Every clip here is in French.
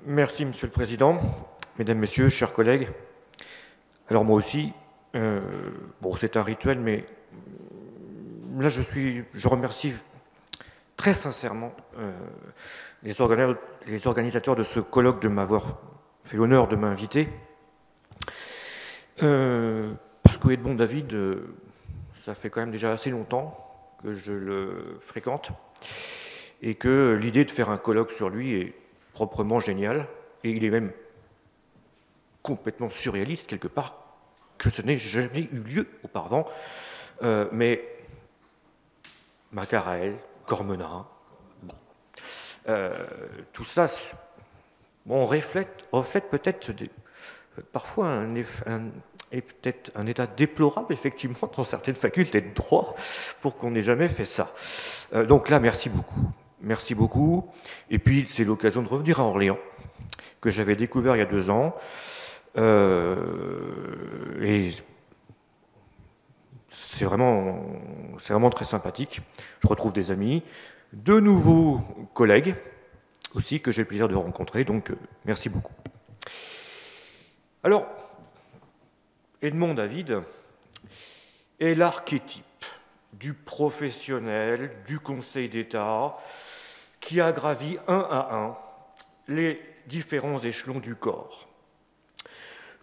Merci, Monsieur le Président, Mesdames, Messieurs, chers collègues. Alors moi aussi, bon, c'est un rituel, mais là je remercie très sincèrement les organisateurs de ce colloque de m'avoir fait l'honneur de m'inviter. Parce que Edmond David, ça fait quand même déjà assez longtemps que je le fréquente et que l'idée de faire un colloque sur lui est proprement géniale, et il est même complètement surréaliste quelque part, que ce n'ait jamais eu lieu auparavant. Mais Macaraël, Cormenat, bon, tout ça, bon, reflète peut-être parfois peut-être un état déplorable, effectivement, dans certaines facultés de droit, pour qu'on n'ait jamais fait ça. Donc là, merci beaucoup. Merci beaucoup. Et puis, c'est l'occasion de revenir à Orléans, que j'avais découvert il y a 2 ans. Et c'est vraiment très sympathique. Je retrouve des amis, de nouveaux collègues aussi, que j'ai le plaisir de rencontrer. Donc, merci beaucoup. Alors, Edmond David est l'archétype du professionnel du Conseil d'État qui a gravi un à un les différents échelons du corps.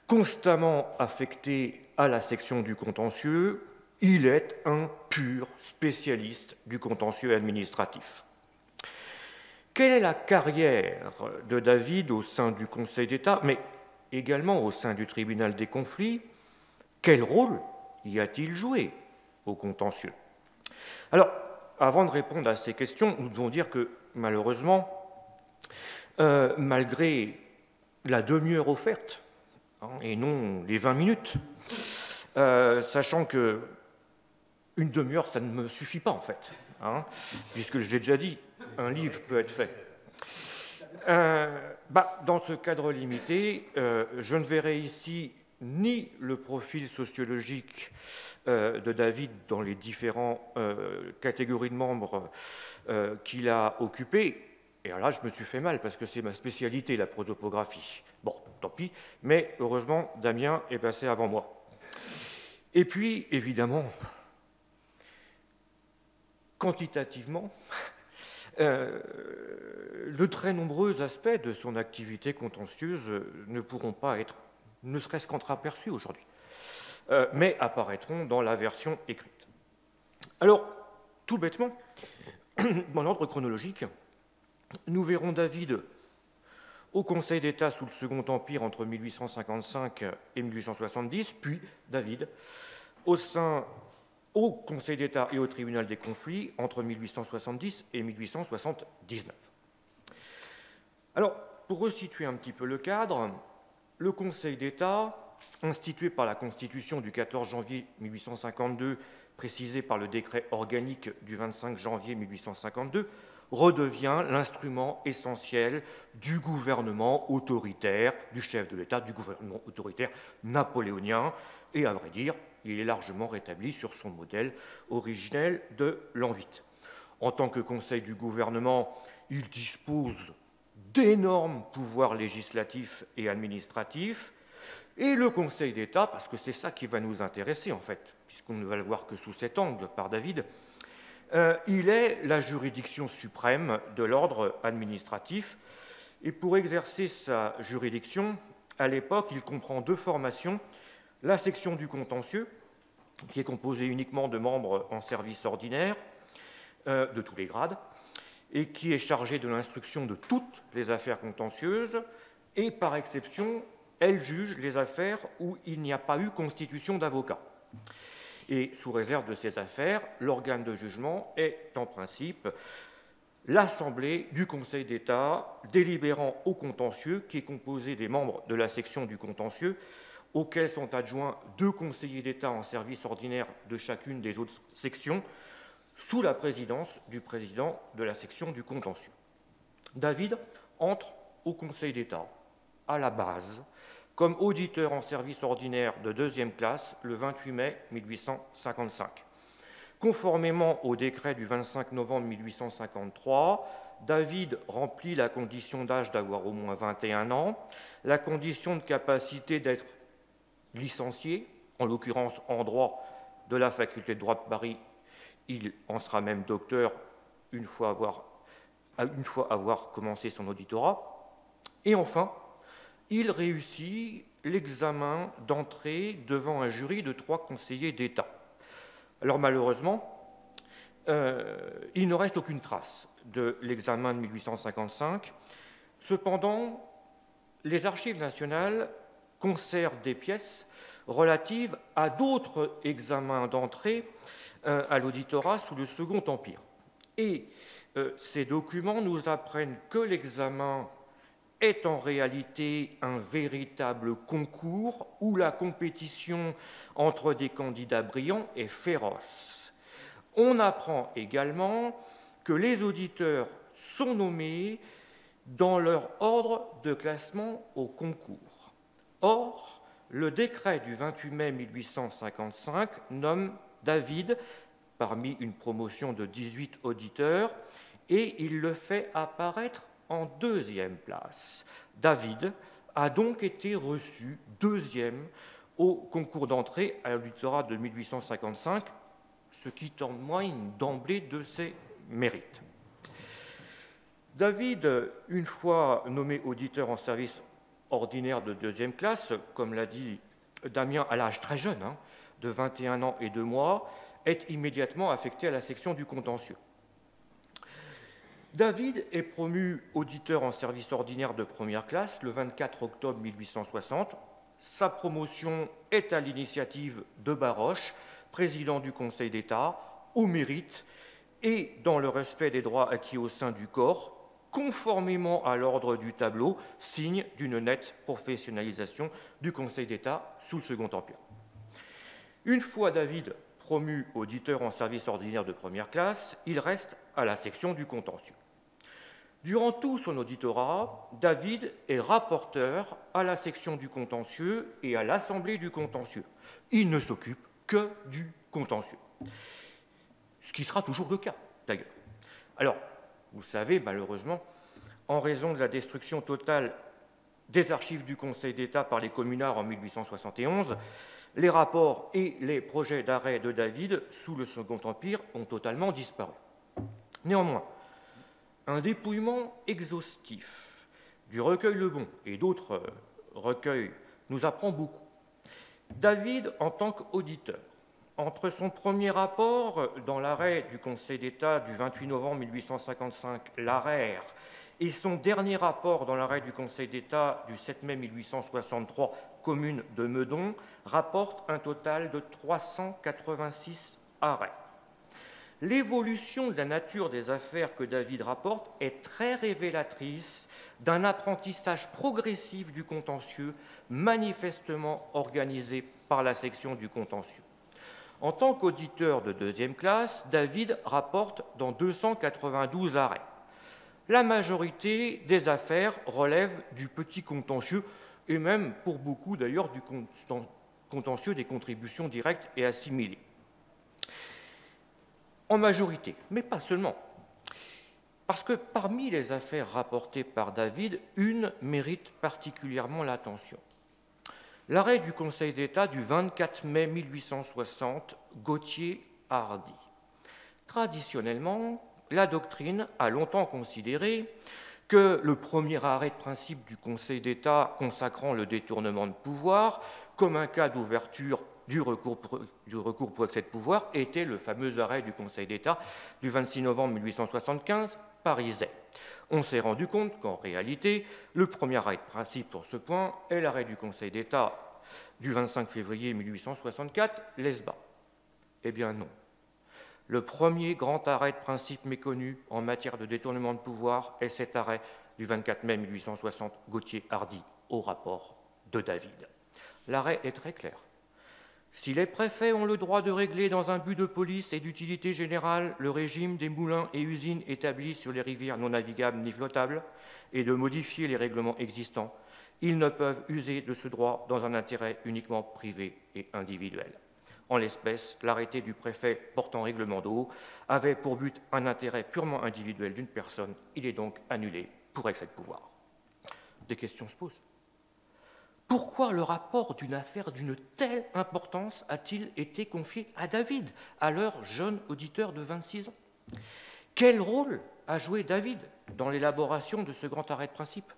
Constamment affecté à la section du contentieux, il est un pur spécialiste du contentieux administratif. Quelle est la carrière de David au sein du Conseil d'État, mais également au sein du tribunal des conflits? Quel rôle y a-t-il joué au contentieux? Alors, avant de répondre à ces questions, nous devons dire que, malheureusement, malgré la demi-heure offerte, et non les 20 minutes, sachant que une demi-heure, ça ne me suffit pas, en fait, puisque j'ai déjà dit, un livre peut être fait. Dans ce cadre limité, je ne verrai ici ni le profil sociologique de David dans les différentes catégories de membres qu'il a occupées. Et alors là, je me suis fait mal, parce que c'est ma spécialité, la prosopographie. Bon, tant pis, mais heureusement, Damien est passé avant moi. Et puis, évidemment, quantitativement, de très nombreux aspects de son activité contentieuse ne pourront pas être, ne serait-ce qu'entreaperçus aujourd'hui, mais apparaîtront dans la version écrite. Alors, tout bêtement, dans l'ordre chronologique, nous verrons David au Conseil d'État sous le Second Empire entre 1855 et 1870, puis David au Conseil d'État et au Tribunal des conflits entre 1870 et 1879. Alors, pour resituer un petit peu le cadre, le Conseil d'État, institué par la Constitution du 14 janvier 1852, précisé par le décret organique du 25 janvier 1852, redevient l'instrument essentiel du gouvernement autoritaire, du chef de l'État, du gouvernement autoritaire napoléonien, et à vrai dire, il est largement rétabli sur son modèle originel de l'an 8. En tant que conseil du gouvernement, il dispose d'énormes pouvoirs législatifs et administratifs, et le Conseil d'État, parce que c'est ça qui va nous intéresser en fait, puisqu'on ne va le voir que sous cet angle par David, il est la juridiction suprême de l'ordre administratif, et pour exercer sa juridiction, à l'époque, il comprend 2 formations, la section du contentieux, qui est composée uniquement de membres en service ordinaire, de tous les grades, et qui est chargée de l'instruction de toutes les affaires contentieuses, et par exception, elle juge les affaires où il n'y a pas eu constitution d'avocat. Et sous réserve de ces affaires, l'organe de jugement est en principe l'Assemblée du Conseil d'État délibérant au contentieux, qui est composée des membres de la section du contentieux, auxquels sont adjoints 2 conseillers d'État en service ordinaire de chacune des autres sections, sous la présidence du président de la section du contentieux. David entre au Conseil d'État, à la base, comme auditeur en service ordinaire de 2e classe le 28 mai 1855. Conformément au décret du 25 novembre 1853, David remplit la condition d'âge d'avoir au moins 21 ans, la condition de capacité d'être licencié, en l'occurrence en droit de la faculté de droit de Paris, il en sera même docteur une fois avoir commencé son auditorat. Et enfin, il réussit l'examen d'entrée devant un jury de 3 conseillers d'État. Alors malheureusement, il ne reste aucune trace de l'examen de 1855. Cependant, les archives nationales conservent des pièces relatives à d'autres examens d'entrée à l'auditorat sous le Second Empire. Et ces documents nous apprennent que l'examen est en réalité un véritable concours où la compétition entre des candidats brillants est féroce. On apprend également que les auditeurs sont nommés dans leur ordre de classement au concours. Or, le décret du 28 mai 1855 nomme David parmi une promotion de 18 auditeurs et il le fait apparaître en 2e place. David a donc été reçu 2e au concours d'entrée à l'auditorat de 1855, ce qui témoigne d'emblée de ses mérites. David, une fois nommé auditeur en service ordinaire de 2e classe, comme l'a dit Damien, à l'âge très jeune, de 21 ans et 2 mois, est immédiatement affecté à la section du contentieux. David est promu auditeur en service ordinaire de 1re classe le 24 octobre 1860. Sa promotion est à l'initiative de Baroche, président du Conseil d'État, au mérite et dans le respect des droits acquis au sein du corps, conformément à l'ordre du tableau, signe d'une nette professionnalisation du Conseil d'État sous le Second Empire. Une fois David promu auditeur en service ordinaire de 1re classe, il reste à la section du contentieux. Durant tout son auditorat, David est rapporteur à la section du contentieux et à l'assemblée du contentieux. Il ne s'occupe que du contentieux, ce qui sera toujours le cas, d'ailleurs. Alors, vous savez, malheureusement, en raison de la destruction totale des archives du Conseil d'État par les communards en 1871, les rapports et les projets d'arrêt de David sous le Second Empire ont totalement disparu. Néanmoins, un dépouillement exhaustif du recueil Le Bon et d'autres recueils nous apprend beaucoup. David, en tant qu'auditeur, entre son premier rapport dans l'arrêt du Conseil d'État du 28 novembre 1855, l'ARER, et son dernier rapport dans l'arrêt du Conseil d'État du 7 mai 1863, commune de Meudon, rapporte un total de 386 arrêts. L'évolution de la nature des affaires que David rapporte est très révélatrice d'un apprentissage progressif du contentieux, manifestement organisé par la section du contentieux. En tant qu'auditeur de 2e classe, David rapporte dans 292 arrêts. La majorité des affaires relèvent du petit contentieux, et même pour beaucoup d'ailleurs du contentieux des contributions directes et assimilées. En majorité, mais pas seulement. Parce que parmi les affaires rapportées par David, une mérite particulièrement l'attention. L'arrêt du Conseil d'État du 24 mai 1860, Gauthier-Hardy. Traditionnellement, la doctrine a longtemps considéré que le premier arrêt de principe du Conseil d'État consacrant le détournement de pouvoir comme un cas d'ouverture du recours pour excès de pouvoir était le fameux arrêt du Conseil d'État du 26 novembre 1875, Pariset. On s'est rendu compte qu'en réalité, le premier arrêt de principe pour ce point est l'arrêt du Conseil d'État du 25 février 1864, Lesba. Eh bien non. Le premier grand arrêt de principe méconnu en matière de détournement de pouvoir est cet arrêt du 24 mai 1860, Gauthier-Hardy, au rapport de David. L'arrêt est très clair. Si les préfets ont le droit de régler dans un but de police et d'utilité générale le régime des moulins et usines établis sur les rivières non navigables ni flottables et de modifier les règlements existants, ils ne peuvent user de ce droit dans un intérêt uniquement privé et individuel. En l'espèce, l'arrêté du préfet portant règlement d'eau avait pour but un intérêt purement individuel d'une personne. Il est donc annulé pour excès de pouvoir. Des questions se posent. Pourquoi le rapport d'une affaire d'une telle importance a-t-il été confié à David, alors jeune auditeur de 26 ans? Quel rôle a joué David dans l'élaboration de ce grand arrêt de principe?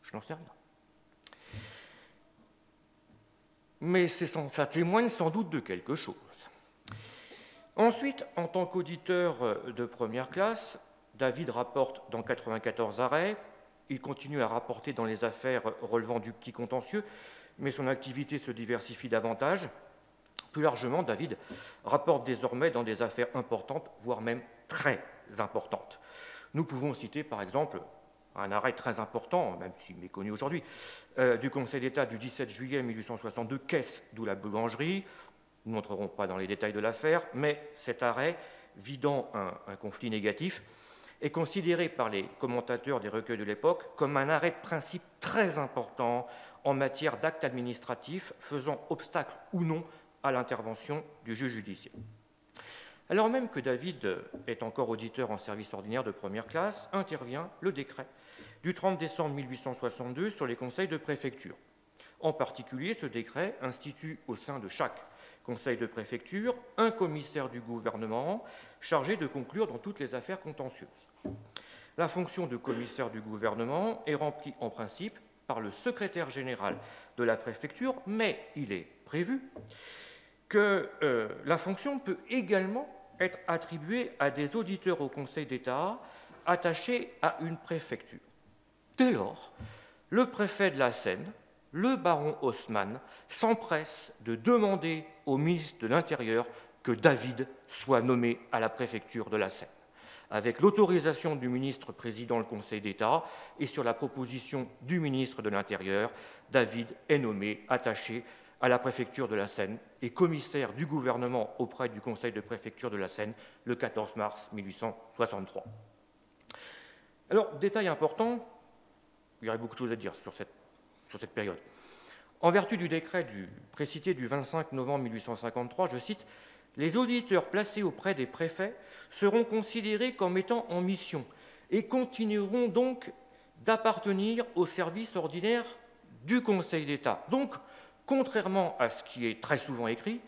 Je n'en sais rien. Mais ça témoigne sans doute de quelque chose. Ensuite, en tant qu'auditeur de première classe, David rapporte dans 94 arrêts. Il continue à rapporter dans les affaires relevant du petit contentieux, mais son activité se diversifie davantage. Plus largement, David rapporte désormais dans des affaires importantes, voire même très importantes. Nous pouvons citer par exemple un arrêt très important, même si méconnu aujourd'hui, du Conseil d'État du 17 juillet 1862, Caisse, d'où la boulangerie. Nous n'entrerons pas dans les détails de l'affaire, mais cet arrêt, vidant un conflit négatif, est considéré par les commentateurs des recueils de l'époque comme un arrêt de principe très important en matière d'actes administratifs faisant obstacle ou non à l'intervention du juge judiciaire. Alors même que David est encore auditeur en service ordinaire de première classe, intervient le décret du 30 décembre 1862 sur les conseils de préfecture. En particulier, ce décret institue au sein de chaque conseil de préfecture un commissaire du gouvernement chargé de conclure dans toutes les affaires contentieuses. La fonction de commissaire du gouvernement est remplie en principe par le secrétaire général de la préfecture, mais il est prévu que la fonction peut également être attribuée à des auditeurs au Conseil d'État attachés à une préfecture. Dès lors, le préfet de la Seine, le baron Haussmann, s'empresse de demander au ministre de l'Intérieur que David soit nommé à la préfecture de la Seine. Avec l'autorisation du ministre présidant le Conseil d'État et sur la proposition du ministre de l'Intérieur, David est nommé attaché à la préfecture de la Seine et commissaire du gouvernement auprès du Conseil de préfecture de la Seine le 14 mars 1863. Alors, détail important, il y aurait beaucoup de choses à dire sur cette période. En vertu du décret précité du 25 novembre 1853, je cite, « Les auditeurs placés auprès des préfets seront considérés comme étant en mission et continueront donc d'appartenir au service ordinaire du Conseil d'État. » Donc, contrairement à ce qui est très souvent écrit,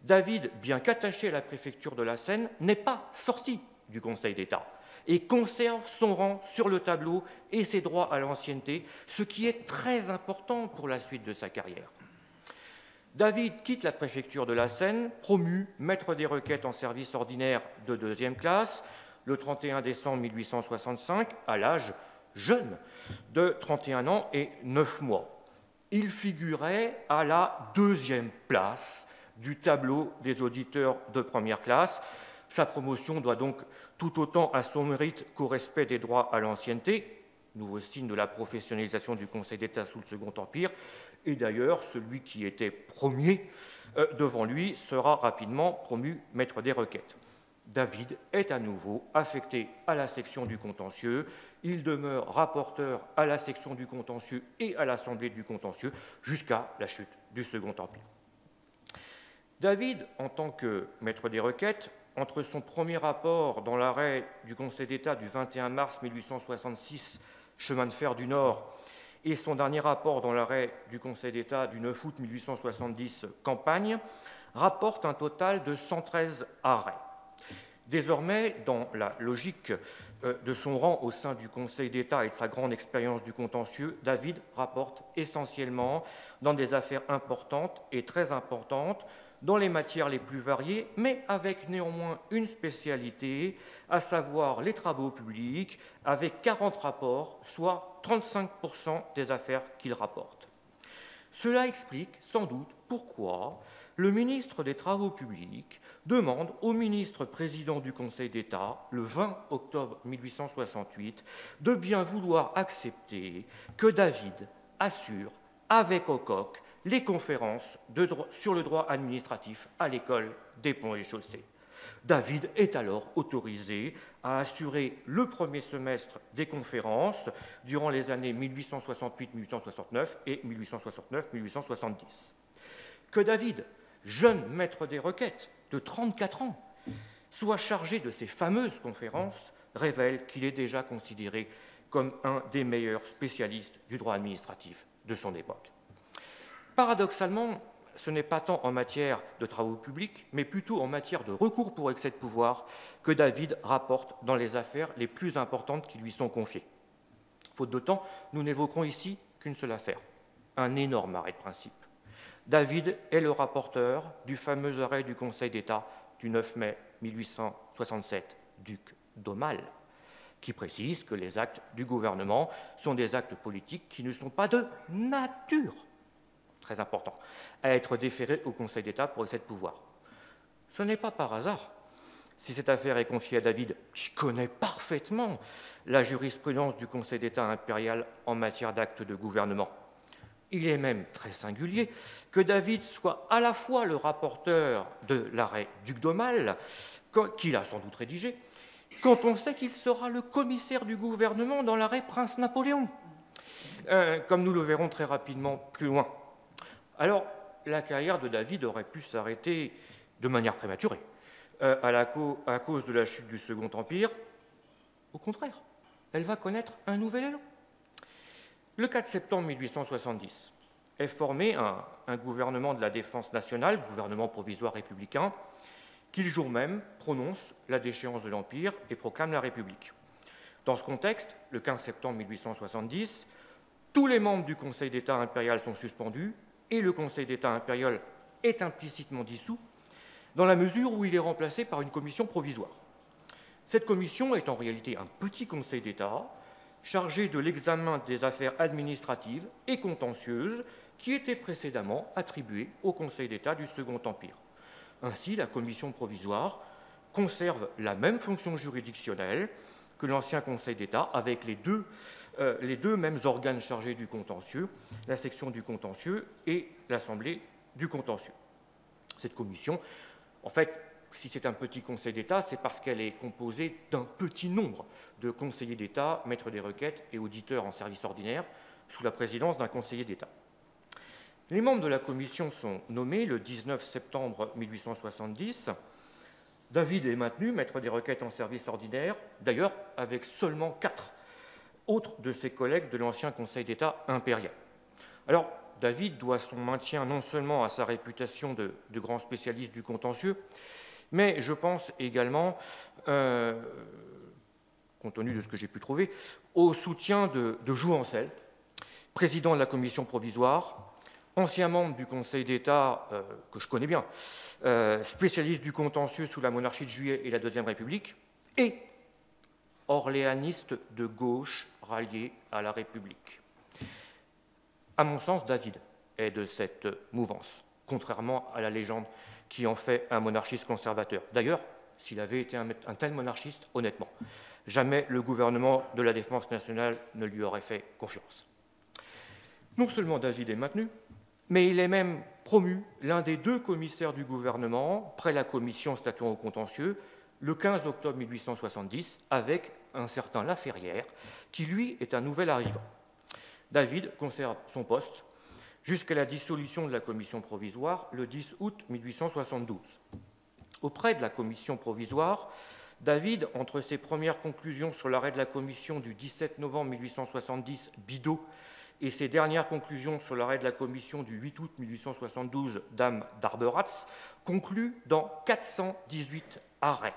David, bien qu'attaché à la préfecture de la Seine, n'est pas sorti du Conseil d'État et conserve son rang sur le tableau et ses droits à l'ancienneté, ce qui est très important pour la suite de sa carrière. David quitte la préfecture de la Seine, promu maître des requêtes en service ordinaire de 2e classe, le 31 décembre 1865, à l'âge jeune de 31 ans et 9 mois. Il figurait à la 2e place du tableau des auditeurs de première classe. Sa promotion doit donc tout autant à son mérite qu'au respect des droits à l'ancienneté, nouveau signe de la professionnalisation du Conseil d'État sous le Second Empire, et d'ailleurs celui qui était premier devant lui sera rapidement promu maître des requêtes. David est à nouveau affecté à la section du contentieux, il demeure rapporteur à la section du contentieux et à l'Assemblée du contentieux jusqu'à la chute du Second Empire. David, en tant que maître des requêtes, entre son premier rapport dans l'arrêt du Conseil d'État du 21 mars 1866, chemin de fer du Nord, et son dernier rapport dans l'arrêt du Conseil d'État du 9 août 1870, campagne, rapporte un total de 113 arrêts. Désormais, dans la logique de son rang au sein du Conseil d'État et de sa grande expérience du contentieux, David rapporte essentiellement dans des affaires importantes et très importantes, dans les matières les plus variées, mais avec néanmoins une spécialité, à savoir les travaux publics, avec 40 rapports, soit 35% des affaires qu'il rapporte. Cela explique sans doute pourquoi le ministre des Travaux publics demande au ministre président du Conseil d'État, le 20 octobre 1868, de bien vouloir accepter que David assure avec Aucoq les conférences sur le droit administratif à l'école des Ponts et Chaussées. David est alors autorisé à assurer le premier semestre des conférences durant les années 1868-1869 et 1869-1870. Que David jeune maître des requêtes de 34 ans, soit chargé de ces fameuses conférences révèle qu'il est déjà considéré comme un des meilleurs spécialistes du droit administratif de son époque. Paradoxalement, ce n'est pas tant en matière de travaux publics, mais plutôt en matière de recours pour excès de pouvoir que David rapporte dans les affaires les plus importantes qui lui sont confiées. Faute de temps, nous n'évoquerons ici qu'une seule affaire, un énorme arrêt de principe. David est le rapporteur du fameux arrêt du Conseil d'État du 9 mai 1867, duc d'Aumale, qui précise que les actes du gouvernement sont des actes politiques qui ne sont pas de nature, très important, à être déférés au Conseil d'État pour excès de pouvoir. Ce n'est pas par hasard si cette affaire est confiée à David, qui connaît parfaitement la jurisprudence du Conseil d'État impérial en matière d'actes de gouvernement. Il est même très singulier que David soit à la fois le rapporteur de l'arrêt duc d'Aumale, qu'il a sans doute rédigé, quand on sait qu'il sera le commissaire du gouvernement dans l'arrêt Prince Napoléon, comme nous le verrons très rapidement plus loin. Alors, la carrière de David aurait pu s'arrêter de manière prématurée à cause de la chute du Second Empire. Au contraire, elle va connaître un nouvel élan. Le 4 septembre 1870 est formé un gouvernement de la défense nationale, gouvernement provisoire républicain, qui le jour même prononce la déchéance de l'Empire et proclame la République. Dans ce contexte, le 15 septembre 1870, tous les membres du Conseil d'État impérial sont suspendus et le Conseil d'État impérial est implicitement dissous dans la mesure où il est remplacé par une commission provisoire. Cette commission est en réalité un petit Conseil d'État chargé de l'examen des affaires administratives et contentieuses qui étaient précédemment attribuées au Conseil d'État du Second Empire. Ainsi, la commission provisoire conserve la même fonction juridictionnelle que l'ancien Conseil d'État, avec les deux mêmes organes chargés du contentieux, la section du contentieux et l'Assemblée du contentieux. Cette commission, en fait, si c'est un petit Conseil d'État, c'est parce qu'elle est composée d'un petit nombre de conseillers d'État, maîtres des requêtes et auditeurs en service ordinaire, sous la présidence d'un conseiller d'État. Les membres de la commission sont nommés le 19 septembre 1870. David est maintenu maître des requêtes en service ordinaire, d'ailleurs avec seulement 4 autres de ses collègues de l'ancien Conseil d'État impérial. Alors, David doit son maintien non seulement à sa réputation de grand spécialiste du contentieux, mais je pense également, compte tenu de ce que j'ai pu trouver, au soutien de Jouancel, président de la commission provisoire, ancien membre du Conseil d'État, que je connais bien, spécialiste du contentieux sous la monarchie de Juillet et la Deuxième République, et orléaniste de gauche rallié à la République. À mon sens, David est de cette mouvance, contrairement à la légende qui en fait un monarchiste conservateur. D'ailleurs, s'il avait été un tel monarchiste, honnêtement, jamais le gouvernement de la Défense nationale ne lui aurait fait confiance. Non seulement David est maintenu, mais il est même promu l'un des 2 commissaires du gouvernement près la commission statuant au contentieux le 15 octobre 1870 avec un certain Laferrière qui, lui, est un nouvel arrivant. David conserve son poste jusqu'à la dissolution de la commission provisoire le 10 août 1872. Auprès de la commission provisoire, David, entre ses premières conclusions sur l'arrêt de la commission du 17 novembre 1870, Bidault, et ses dernières conclusions sur l'arrêt de la commission du 8 août 1872, Dame d'Arberatz, conclut dans 418 arrêts.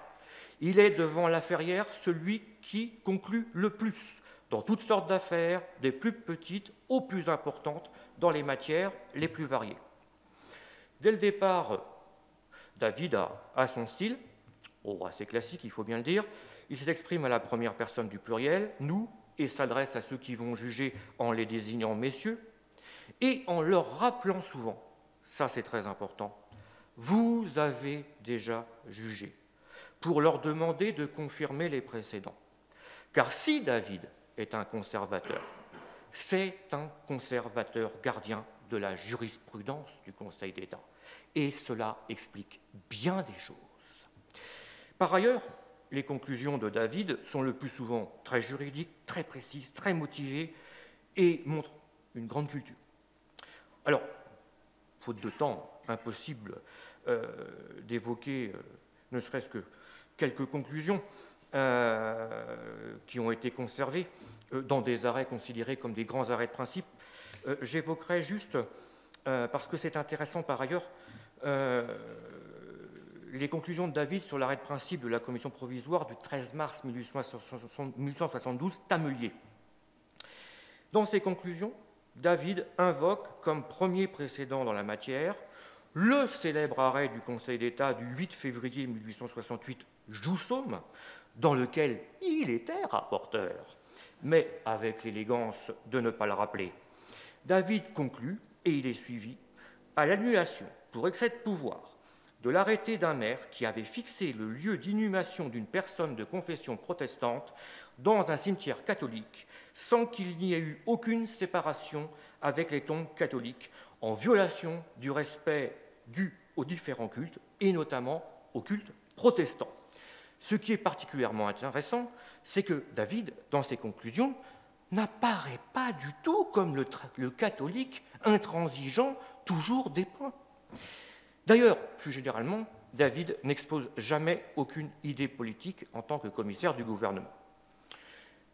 Il est devant Laferrière celui qui conclut le plus dans toutes sortes d'affaires, des plus petites aux plus importantes, dans les matières les plus variées. Dès le départ, David a son style, assez classique, il faut bien le dire. Il s'exprime à la première personne du pluriel, nous, et s'adresse à ceux qui vont juger en les désignant messieurs, et en leur rappelant souvent, ça c'est très important, vous avez déjà jugé, pour leur demander de confirmer les précédents. Car si David est un conservateur, c'est un conservateur gardien de la jurisprudence du Conseil d'État. Et cela explique bien des choses. Par ailleurs, les conclusions de David sont le plus souvent très juridiques, très précises, très motivées et montrent une grande culture. Alors, faute de temps, impossible d'évoquer ne serait-ce que quelques conclusions qui ont été conservées dans des arrêts considérés comme des grands arrêts de principe. J'évoquerai juste, parce que c'est intéressant par ailleurs, les conclusions de David sur l'arrêt de principe de la commission provisoire du 13 mars 1872, Tamelier. Dans ces conclusions, David invoque comme premier précédent dans la matière le célèbre arrêt du Conseil d'État du 8 février 1868, Joussaume, dans lequel il était rapporteur, mais avec l'élégance de ne pas le rappeler. David conclut, et il est suivi, à l'annulation, pour excès de pouvoir, de l'arrêté d'un maire qui avait fixé le lieu d'inhumation d'une personne de confession protestante dans un cimetière catholique, sans qu'il n'y ait eu aucune séparation avec les tombes catholiques, en violation du respect dû aux différents cultes, et notamment au culte protestant. Ce qui est particulièrement intéressant, c'est que David, dans ses conclusions, n'apparaît pas du tout comme le catholique intransigeant toujours dépeint. D'ailleurs, plus généralement, David n'expose jamais aucune idée politique en tant que commissaire du gouvernement.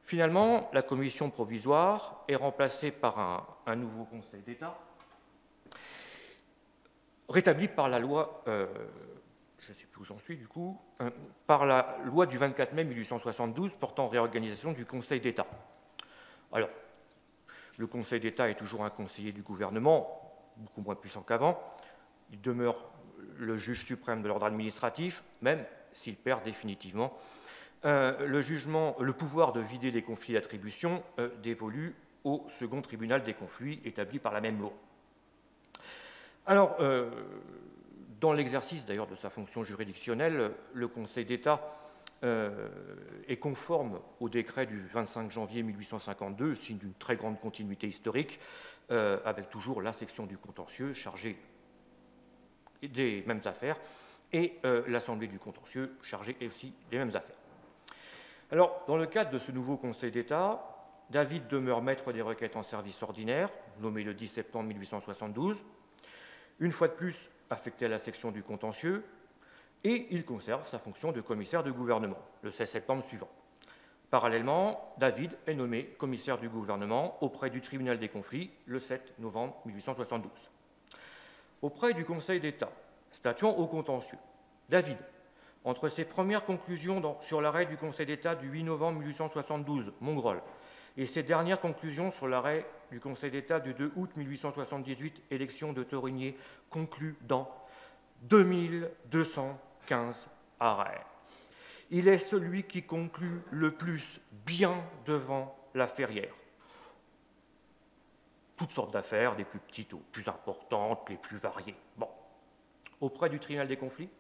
Finalement, la commission provisoire est remplacée par un nouveau Conseil d'État, rétabli par la loi, je ne sais plus où j'en suis du coup, par la loi du 24 mai 1872 portant réorganisation du Conseil d'État. Alors, le Conseil d'État est toujours un conseiller du gouvernement, beaucoup moins puissant qu'avant. Il demeure le juge suprême de l'ordre administratif, même s'il perd définitivement le pouvoir de vider des conflits d'attribution dévolu au second tribunal des conflits établi par la même loi. Alors, dans l'exercice d'ailleurs de sa fonction juridictionnelle, le Conseil d'État est conforme au décret du 25 janvier 1852, signe d'une très grande continuité historique, avec toujours la section du contentieux chargée des mêmes affaires et l'Assemblée du contentieux chargée aussi des mêmes affaires. Alors, dans le cadre de ce nouveau Conseil d'État, David demeure maître des requêtes en service ordinaire, nommé le 10 septembre 1872, une fois de plus affecté à la section du contentieux, et il conserve sa fonction de commissaire de gouvernement, le 16 septembre suivant. Parallèlement, David est nommé commissaire du gouvernement auprès du tribunal des conflits le 7 novembre 1872. Auprès du Conseil d'État, statuant au contentieux, David, entre ses premières conclusions sur l'arrêt du Conseil d'État du 8 novembre 1872, Mongrol, et ses dernières conclusions sur l'arrêt du Conseil d'État du 2 août 1878, élection de Thorigné, conclut dans 2215 arrêts. Il est celui qui conclut le plus bien devant la Ferrière. Toutes sortes d'affaires, des plus petites aux plus importantes, les plus variées. Bon. Auprès du tribunal des conflits,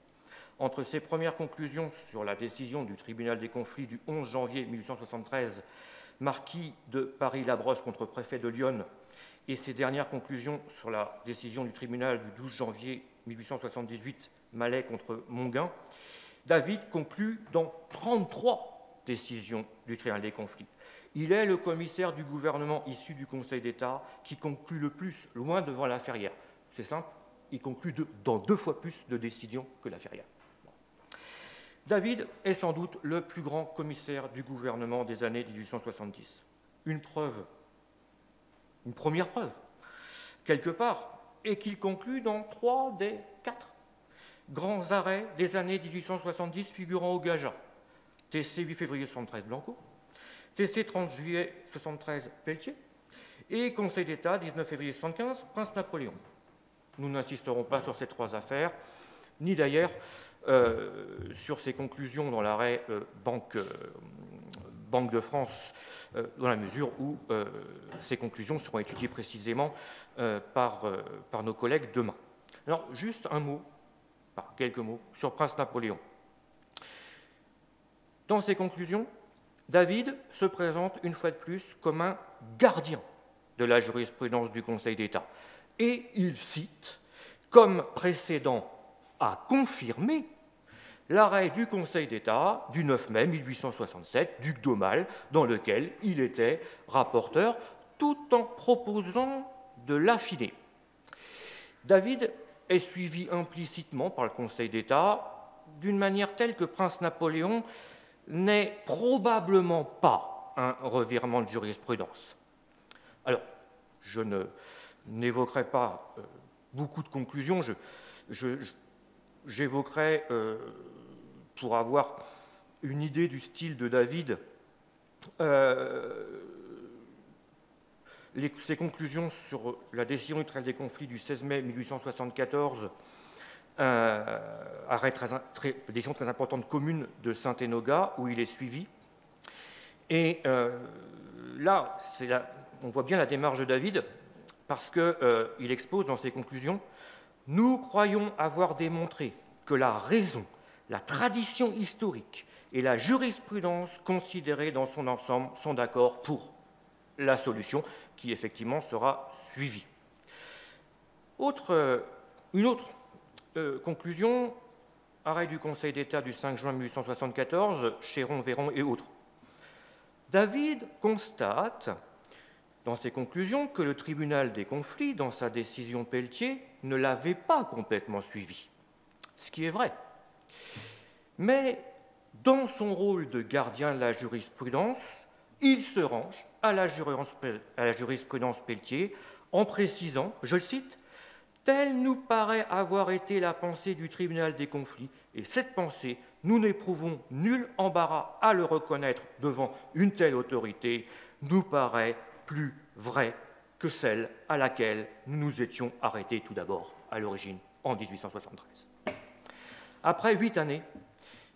entre ses premières conclusions sur la décision du tribunal des conflits du 11 janvier 1873, marquis de Paris-Labrosse contre préfet de Lyon, et ses dernières conclusions sur la décision du tribunal du 12 janvier 1878, Mallet contre Monguin, David conclut dans 33 décisions du tribunal des conflits. Il est le commissaire du gouvernement issu du Conseil d'État qui conclut le plus loin devant la Ferrière. C'est simple, il conclut dans 2 fois plus de décisions que la Ferrière. David est sans doute le plus grand commissaire du gouvernement des années 1870. Une première preuve, quelque part, est qu'il conclut dans 3 des 4 grands arrêts des années 1870 figurant au Gaja. TC 8 février 73 Blanco, TC 30 juillet 73 Pelletier et Conseil d'État 19 février 75 Prince Napoléon. Nous n'insisterons pas sur ces 3 affaires, ni d'ailleurs sur ses conclusions dans l'arrêt Banque de France, dans la mesure où ces conclusions seront étudiées précisément par nos collègues demain. Alors, juste un mot, quelques mots, sur Prince Napoléon. Dans ses conclusions, David se présente une fois de plus comme un gardien de la jurisprudence du Conseil d'État. Et il cite, comme précédent à confirmer, l'arrêt du Conseil d'État du 9 mai 1867, duc d'Aumale, dans lequel il était rapporteur, tout en proposant de l'affiner. David est suivi implicitement par le Conseil d'État d'une manière telle que Prince Napoléon n'est probablement pas un revirement de jurisprudence. Alors, je n'évoquerai pas beaucoup de conclusions, j'évoquerai, pour avoir une idée du style de David, ses conclusions sur la décision du tribunal des conflits du 16 mai 1874, décision très importante commune de Saint-Enogat, où il est suivi. Et là, on voit bien la démarche de David, parce qu'il expose dans ses conclusions « Nous croyons avoir démontré que la raison, la tradition historique et la jurisprudence considérée dans son ensemble sont d'accord pour la solution qui effectivement sera suivie. » Une autre conclusion, arrêt du Conseil d'État du 5 juin 1874, Chéron, Véron et autres. David constate dans ses conclusions que le tribunal des conflits, dans sa décision Pelletier, ne l'avait pas complètement suivi, ce qui est vrai. Mais dans son rôle de gardien de la jurisprudence, il se range à la jurisprudence Pelletier en précisant, je le cite, « Telle nous paraît avoir été la pensée du tribunal des conflits, et cette pensée, nous n'éprouvons nul embarras à le reconnaître devant une telle autorité, nous paraît plus vraie que celle à laquelle nous nous étions arrêtés tout d'abord à l'origine en 1873. » Après 8 années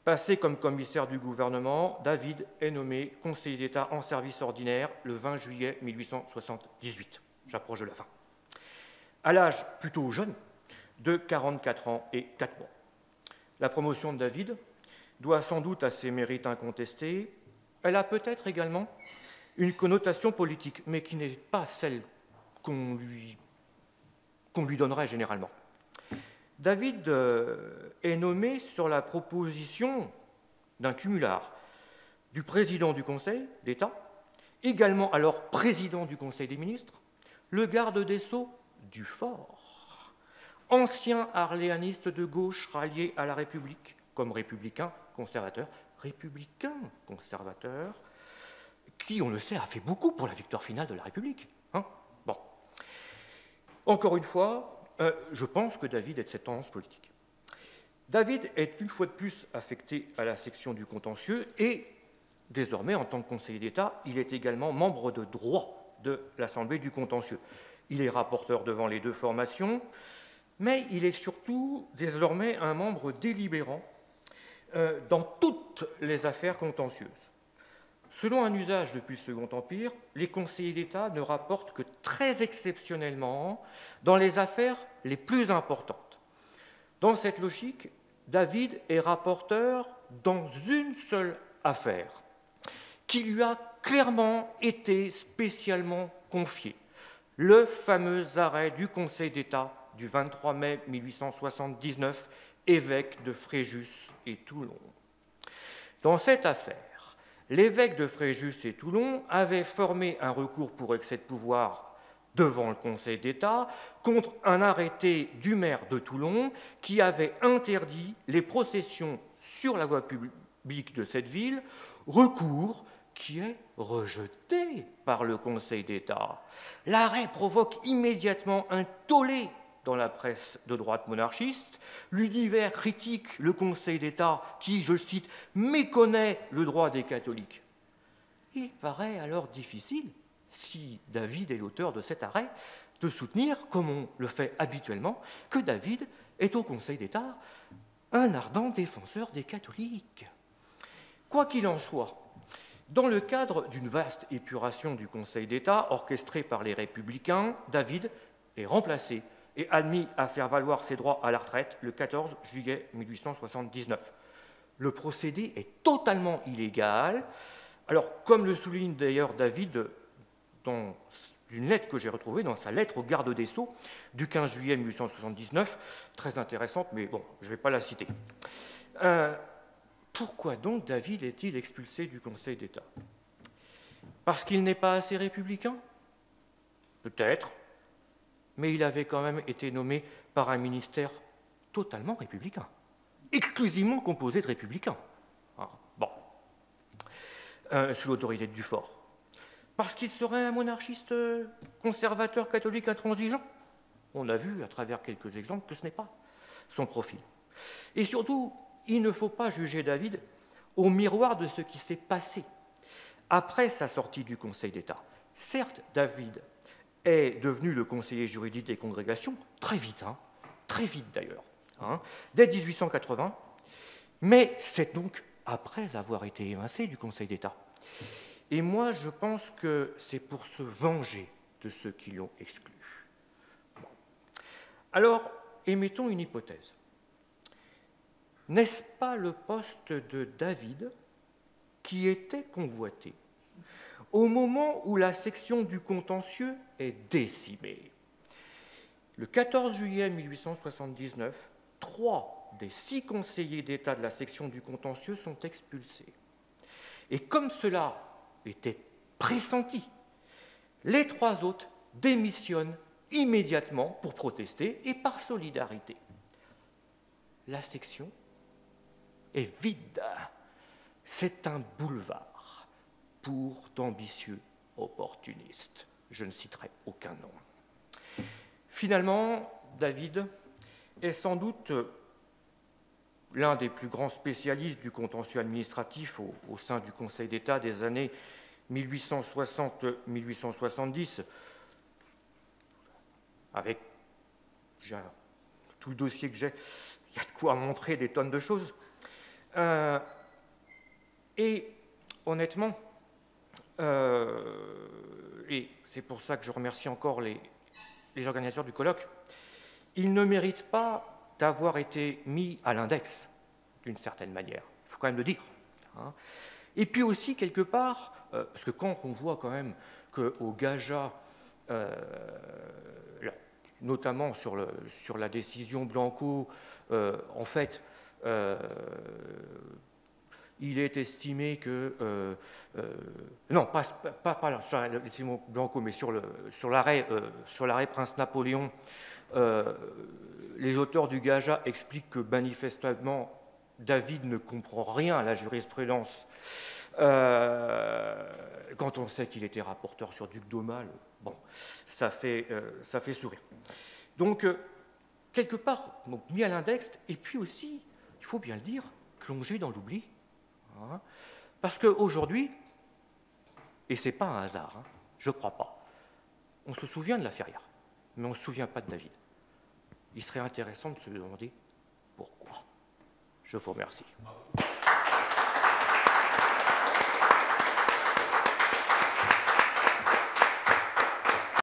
passées comme commissaire du gouvernement, David est nommé conseiller d'État en service ordinaire le 20 juillet 1878. J'approche de la fin. À l'âge plutôt jeune, de 44 ans et 4 mois. La promotion de David doit sans doute à ses mérites incontestés. Elle a peut-être également une connotation politique, mais qui n'est pas celle qu'on lui donnerait généralement. David est nommé sur la proposition d'un cumulard du président du Conseil d'État, également alors président du Conseil des ministres, le garde des Sceaux du Fort, ancien arléaniste de gauche rallié à la République comme républicain conservateur, qui, on le sait, a fait beaucoup pour la victoire finale de la République. Bon. Encore une fois, je pense que David est de cette tendance politique. David est une fois de plus affecté à la section du contentieux et, désormais, en tant que conseiller d'État, il est également membre de droit de l'Assemblée du contentieux. Il est rapporteur devant les deux formations, mais il est surtout désormais un membre délibérant dans toutes les affaires contentieuses. Selon un usage depuis le Second Empire, les conseillers d'État ne rapportent que très exceptionnellement dans les affaires les plus importantes. Dans cette logique, David est rapporteur dans une seule affaire qui lui a clairement été spécialement confiée, le fameux arrêt du Conseil d'État du 23 mai 1879, évêque de Fréjus et Toulon. Dans cette affaire, l'évêque de Fréjus et Toulon avait formé un recours pour excès de pouvoir devant le Conseil d'État contre un arrêté du maire de Toulon qui avait interdit les processions sur la voie publique de cette ville, recours qui est rejeté par le Conseil d'État. L'arrêt provoque immédiatement un tollé dans la presse de droite monarchiste. L'univers critique le Conseil d'État qui, je cite, méconnaît le droit des catholiques. Il paraît alors difficile, si David est l'auteur de cet arrêt, de soutenir, comme on le fait habituellement, que David est au Conseil d'État un ardent défenseur des catholiques. Quoi qu'il en soit, dans le cadre d'une vaste épuration du Conseil d'État orchestrée par les Républicains, David est remplacé et admis à faire valoir ses droits à la retraite le 14 juillet 1879. Le procédé est totalement illégal. Alors, comme le souligne d'ailleurs David dans une lettre que j'ai retrouvée, dans sa lettre au garde des Sceaux du 15 juillet 1879, très intéressante, mais bon, je ne vais pas la citer. Pourquoi donc David est-il expulsé du Conseil d'État? Parce qu'il n'est pas assez républicain? Peut-être. mais il avait quand même été nommé par un ministère totalement républicain, exclusivement composé de républicains. Bon, sous l'autorité de Dufort. Parce qu'il serait un monarchiste conservateur catholique intransigeant. On a vu à travers quelques exemples que ce n'est pas son profil. Et surtout, il ne faut pas juger David au miroir de ce qui s'est passé après sa sortie du Conseil d'État. Certes, David est devenu le conseiller juridique des congrégations, très vite d'ailleurs, dès 1880, mais c'est donc après avoir été évincé du Conseil d'État. Et moi, je pense que c'est pour se venger de ceux qui l'ont exclu. Bon. Alors, émettons une hypothèse. N'est-ce pas le poste de David qui était convoité au moment où la section du contentieux est décimée? Le 14 juillet 1879, 3 des 6 conseillers d'État de la section du contentieux sont expulsés. Et comme cela était pressenti, les 3 autres démissionnent immédiatement pour protester et par solidarité. La section est vide. C'est un boulevard pour d'ambitieux opportunistes. Je ne citerai aucun nom. Finalement, David est sans doute l'un des plus grands spécialistes du contentieux administratif au sein du Conseil d'État des années 1860-1870, avec tout le dossier que j'ai, il y a de quoi montrer des tonnes de choses. Et honnêtement, et c'est pour ça que je remercie encore les organisateurs du colloque, il ne mérite pas d'avoir été mis à l'index, d'une certaine manière. Il faut quand même le dire. Et puis aussi, quelque part, parce que quand on voit quand même qu'au Gaja, notamment sur la décision Blanco, en fait, il est estimé que... non, pas sur la décision Blanco, mais sur l'arrêt Prince-Napoléon, les auteurs du Gaja expliquent que manifestement, David ne comprend rien à la jurisprudence. Quand on sait qu'il était rapporteur sur Duc d'Aumale, bon, ça fait sourire. Donc, quelque part, donc, mis à l'index, et puis aussi, il faut bien le dire, plongé dans l'oubli. Parce qu'aujourd'hui, et ce n'est pas un hasard, je ne crois pas, on se souvient de la Ferrière, mais on ne se souvient pas de David. Il serait intéressant de se demander pourquoi. Je vous remercie.